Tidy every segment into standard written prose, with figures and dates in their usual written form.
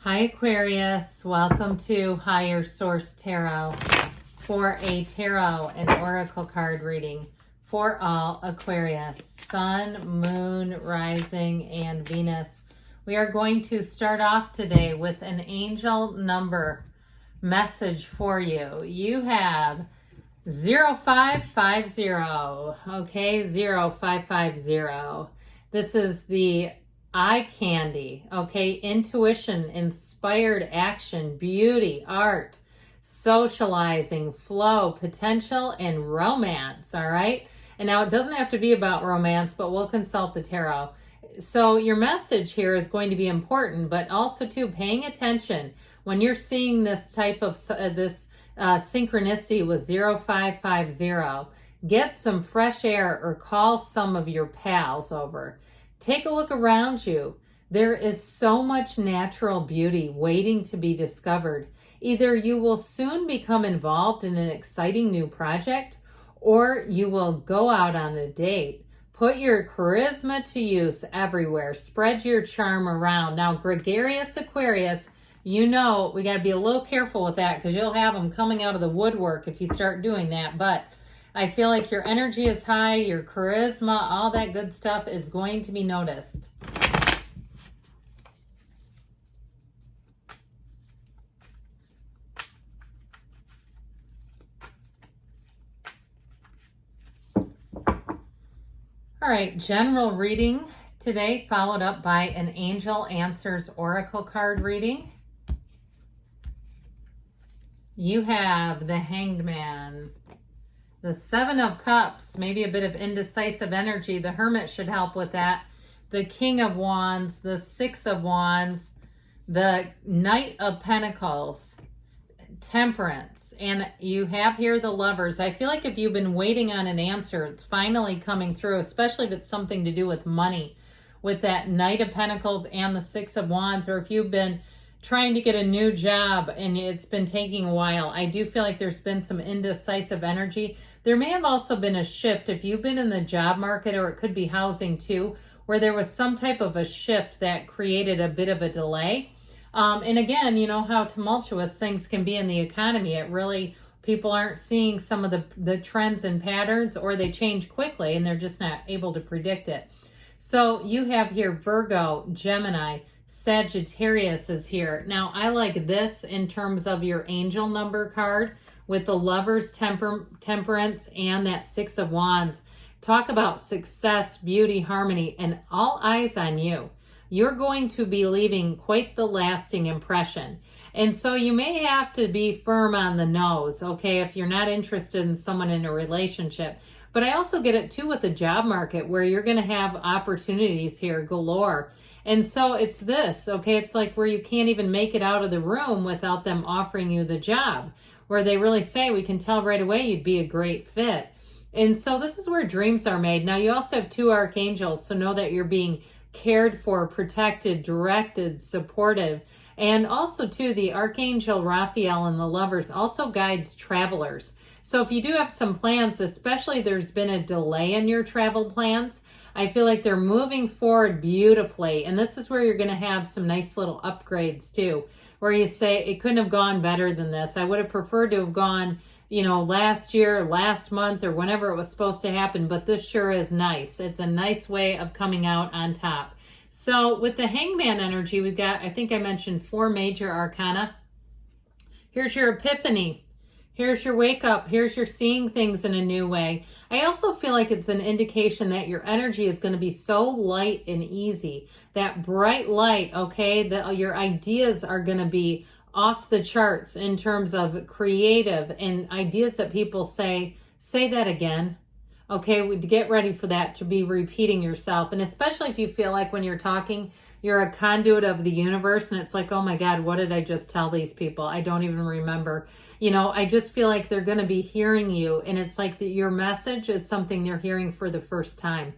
Hi Aquarius, welcome to Higher Source Tarot for a tarot and oracle card reading for all Aquarius, Sun, Moon, Rising, and Venus. We are going to start off today with an angel number message for you. You have 0550, okay, 0550. This is the eye candy, okay, intuition, inspired action, beauty, art, socializing, flow, potential, and romance, all right? And now it doesn't have to be about romance, but we'll consult the tarot. So your message here is going to be important, but also too paying attention when you're seeing this type of synchronicity with 0550. Get some fresh air or call some of your pals over. Take a look around you. There is so much natural beauty waiting to be discovered. Either you will soon become involved in an exciting new project, or you will go out on a date. Put your charisma to use everywhere. Spread your charm around. Now, gregarious Aquarius, you know we got to be a little careful with that because you'll have them coming out of the woodwork if you start doing that. But I feel like your energy is high, your charisma, all that good stuff is going to be noticed. All right, general reading today, followed up by an Angel Answers Oracle card reading. You have the Hanged Man, the Seven of Cups, maybe a bit of indecisive energy. The Hermit should help with that. The King of Wands, the Six of Wands, the Knight of Pentacles, Temperance, and you have here the Lovers. I feel like if you've been waiting on an answer, it's finally coming through, especially if it's something to do with money, with that Knight of Pentacles and the Six of Wands, or if you've been trying to get a new job and it's been taking a while. I do feel like there's been some indecisive energy. There may have also been a shift if you've been in the job market, or it could be housing too, where there was some type of a shift that created a bit of a delay. And again, you know how tumultuous things can be in the economy. It really, people aren't seeing some of the trends and patterns, or they change quickly and they're just not able to predict it. So you have here Virgo, Gemini, Sagittarius is here. Now, I like this in terms of your angel number card with the Lovers, Temperance, and that Six of Wands. Talk about success, beauty, harmony, and all eyes on you. You're going to be leaving quite the lasting impression. And so you may have to be firm on the nose, okay, if you're not interested in someone in a relationship. But I also get it too with the job market, where you're going to have opportunities here galore. And so it's this, okay, it's like where you can't even make it out of the room without them offering you the job, where they really say, we can tell right away you'd be a great fit. And so this is where dreams are made. Now, you also have two archangels, so know that you're being cared for, protected, directed, supportive. And also too, the Archangel Raphael and the Lovers also guides travelers. So if you do have some plans, especially there's been a delay in your travel plans, I feel like they're moving forward beautifully. And this is where you're going to have some nice little upgrades too, where you say, it couldn't have gone better than this. I would have preferred to have gone, you know, last year, last month, or whenever it was supposed to happen, but this sure is nice. It's a nice way of coming out on top. So with the Hangman energy, we've got, I think I mentioned 4 major arcana. Here's your epiphany. Here's your wake up. Here's your seeing things in a new way. I also feel like it's an indication that your energy is going to be so light and easy. That bright light, okay, that your ideas are going to be off the charts in terms of creative and ideas that people say that again. Okay, get ready for that to be repeating yourself. And especially if you feel like when you're talking, you're a conduit of the universe and it's like, oh my God, what did I just tell these people? I don't even remember. You know, I just feel like they're going to be hearing you. And it's like your message is something they're hearing for the first time.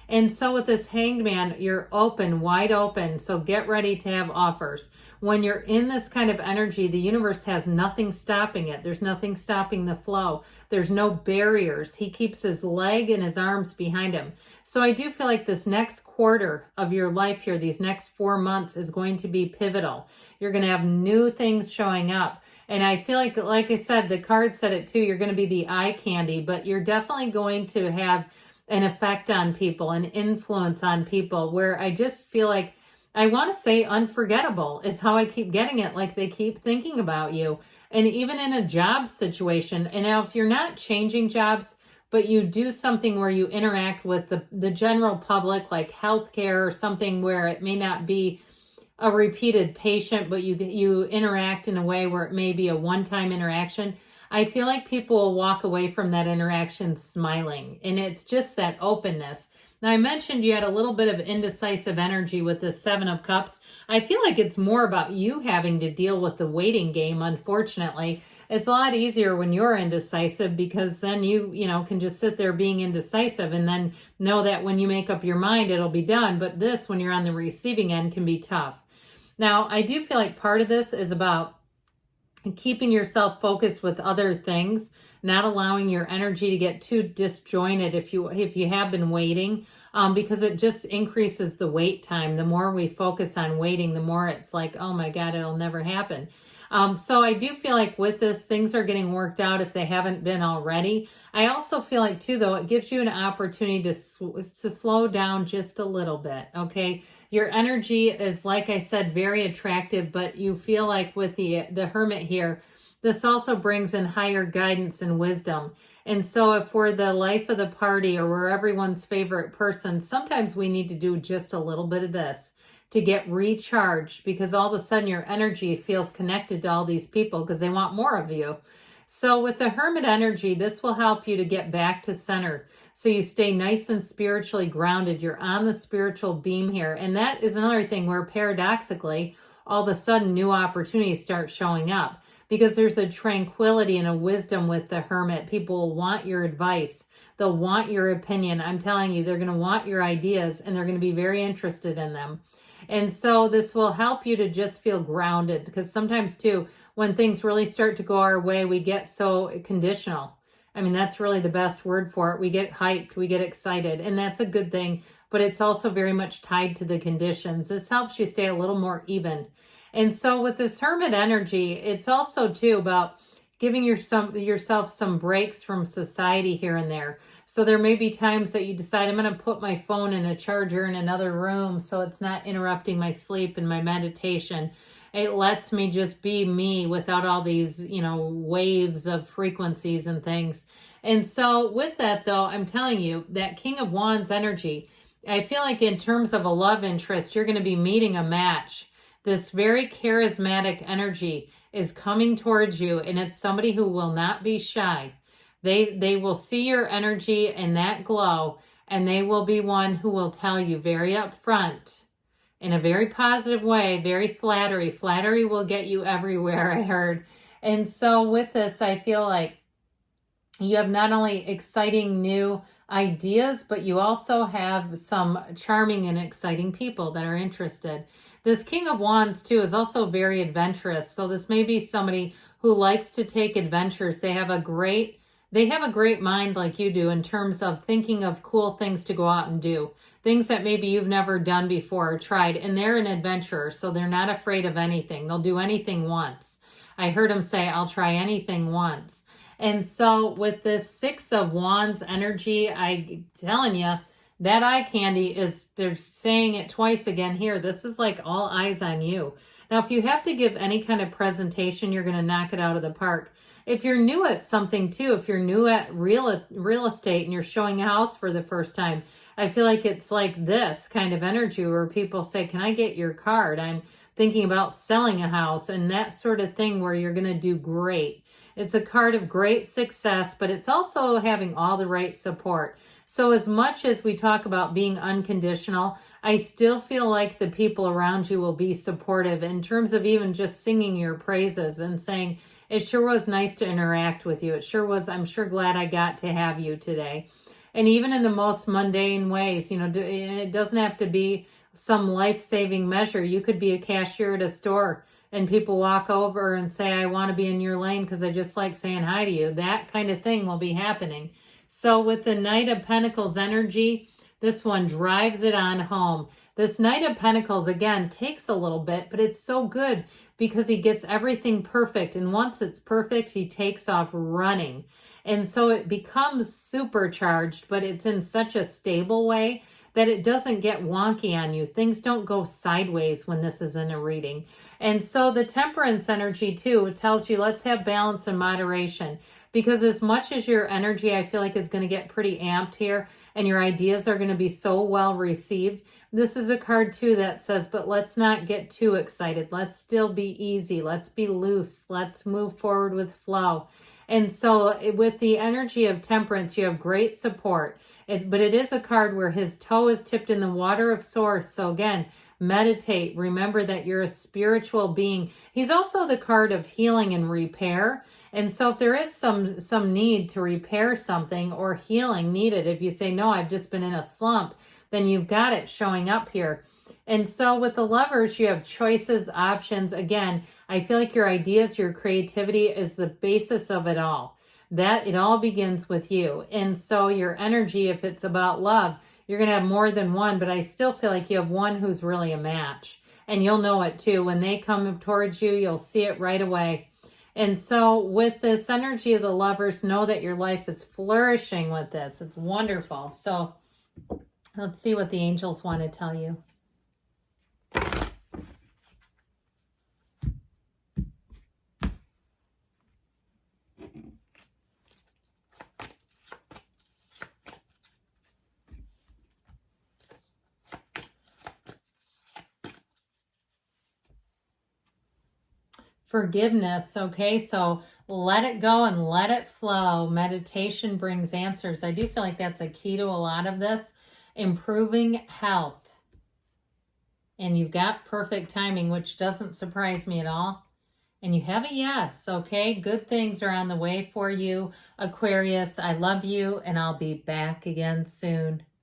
And so with this Hanged Man, you're open, wide open. So get ready to have offers. When you're in this kind of energy, the universe has nothing stopping it. There's nothing stopping the flow. There's no barriers. He keeps his leg and his arms behind him. So I do feel like this next quarter of your life here, these next 4 months, is going to be pivotal. You're going to have new things showing up. And I feel like I said, the card said it too, you're going to be the eye candy, but you're definitely going to have an effect on people, an influence on people, where I just feel like, I want to say unforgettable is how I keep getting it. Like they keep thinking about you. And even in a job situation, and now if you're not changing jobs, but you do something where you interact with the general public, like healthcare or something where it may not be a repeated patient, but you interact in a way where it may be a one-time interaction, I feel like people will walk away from that interaction smiling. And it's just that openness. Now, I mentioned you had a little bit of indecisive energy with the Seven of Cups. I feel like it's more about you having to deal with the waiting game, unfortunately. It's a lot easier when you're indecisive, because then you can just sit there being indecisive and then know that when you make up your mind, it'll be done. But this, when you're on the receiving end, can be tough. Now, I do feel like part of this is about keeping yourself focused with other things, not allowing your energy to get too disjointed if you have been waiting, because it just increases the wait time. The more we focus on waiting, the more it's like, oh my God, it'll never happen. So I do feel like with this, things are getting worked out if they haven't been already. I also feel like too, though, it gives you an opportunity to slow down just a little bit, okay? Your energy is, like I said, very attractive, but you feel like with the Hermit here, this also brings in higher guidance and wisdom. And so if we're the life of the party or we're everyone's favorite person, sometimes we need to do just a little bit of this to get recharged, because all of a sudden your energy feels connected to all these people because they want more of you. So with the Hermit energy, this will help you to get back to center. So you stay nice and spiritually grounded. You're on the spiritual beam here. And that is another thing where paradoxically, all of a sudden new opportunities start showing up, because there's a tranquility and a wisdom with the Hermit. People will want your advice. They'll want your opinion. I'm telling you, they're going to want your ideas and they're going to be very interested in them. And so this will help you to just feel grounded, because sometimes too, when things really start to go our way, we get so conditional. I mean, that's really the best word for it. We get hyped, we get excited, and that's a good thing, but it's also very much tied to the conditions. This helps you stay a little more even. And so with this Hermit energy, it's also too about giving yourself some breaks from society here and there. So there may be times that you decide, I'm going to put my phone in a charger in another room so it's not interrupting my sleep and my meditation. It lets me just be me without all these, waves of frequencies and things. And so with that, though, I'm telling you, that King of Wands energy, I feel like in terms of a love interest, you're going to be meeting a match. This very charismatic energy is coming towards you, and it's somebody who will not be shy. They will see your energy and that glow, and they will be one who will tell you very upfront, in a very positive way, very flattery. Flattery will get you everywhere, I heard. And so with this, I feel like you have not only exciting new ideas, but you also have some charming and exciting people that are interested. This King of Wands too is also very adventurous. So this may be somebody who likes to take adventures. They have a great mind like you do in terms of thinking of cool things to go out and do. Things that maybe you've never done before or tried. And they're an adventurer, so they're not afraid of anything. They'll do anything once. I heard him say, I'll try anything once. And so with this Six of Wands energy, I'm telling you, that eye candy is, they're saying it twice again here. This is like all eyes on you. Now, if you have to give any kind of presentation, you're going to knock it out of the park. If you're new at something too, if you're new at real estate and you're showing a house for the first time, I feel like it's like this kind of energy where people say, can I get your card? I'm thinking about selling a house, and that sort of thing where you're going to do great. It's a card of great success, but it's also having all the right support. So as much as we talk about being unconditional, I still feel like the people around you will be supportive in terms of even just singing your praises and saying, it sure was nice to interact with you. It sure was, I'm sure glad I got to have you today. And even in the most mundane ways, you know, it doesn't have to be some life-saving measure. You could be a cashier at a store and people walk over and say, I want to be in your lane because I just like saying hi to you. That kind of thing will be happening. So with the Knight of Pentacles energy, this one drives it on home. This Knight of Pentacles, again, takes a little bit, but it's so good because he gets everything perfect. And once it's perfect, he takes off running. And so it becomes supercharged, but it's in such a stable way that it doesn't get wonky on you. Things don't go sideways when this is in a reading. And so the Temperance energy too tells you, let's have balance and moderation, because as much as your energy, I feel like, is going to get pretty amped here and your ideas are going to be so well received, this is a card too that says, but let's not get too excited. Let's still be easy. Let's be loose. Let's move forward with flow. And so with the energy of Temperance, you have great support. But it is a card where his toe is tipped in the water of Source. So again, meditate. Remember that you're a spiritual being. He's also the card of healing and repair. And so if there is some need to repair something or healing needed, if you say, no, I've just been in a slump, then you've got it showing up here. And so with the Lovers, you have choices, options. Again, I feel like your ideas, your creativity is the basis of it all. That it all begins with you. And so your energy, if it's about love, you're going to have more than one, but I still feel like you have one who's really a match. And you'll know it too. When they come towards you, you'll see it right away. And so with this energy of the Lovers, know that your life is flourishing with this. It's wonderful. So let's see what the angels want to tell you. Forgiveness. Okay, so let it go and let it flow. Meditation brings answers. I do feel like that's a key to a lot of this. Improving health. And you've got perfect timing, which doesn't surprise me at all. And you have a yes. Okay, good things are on the way for you, Aquarius. I love you, and I'll be back again soon.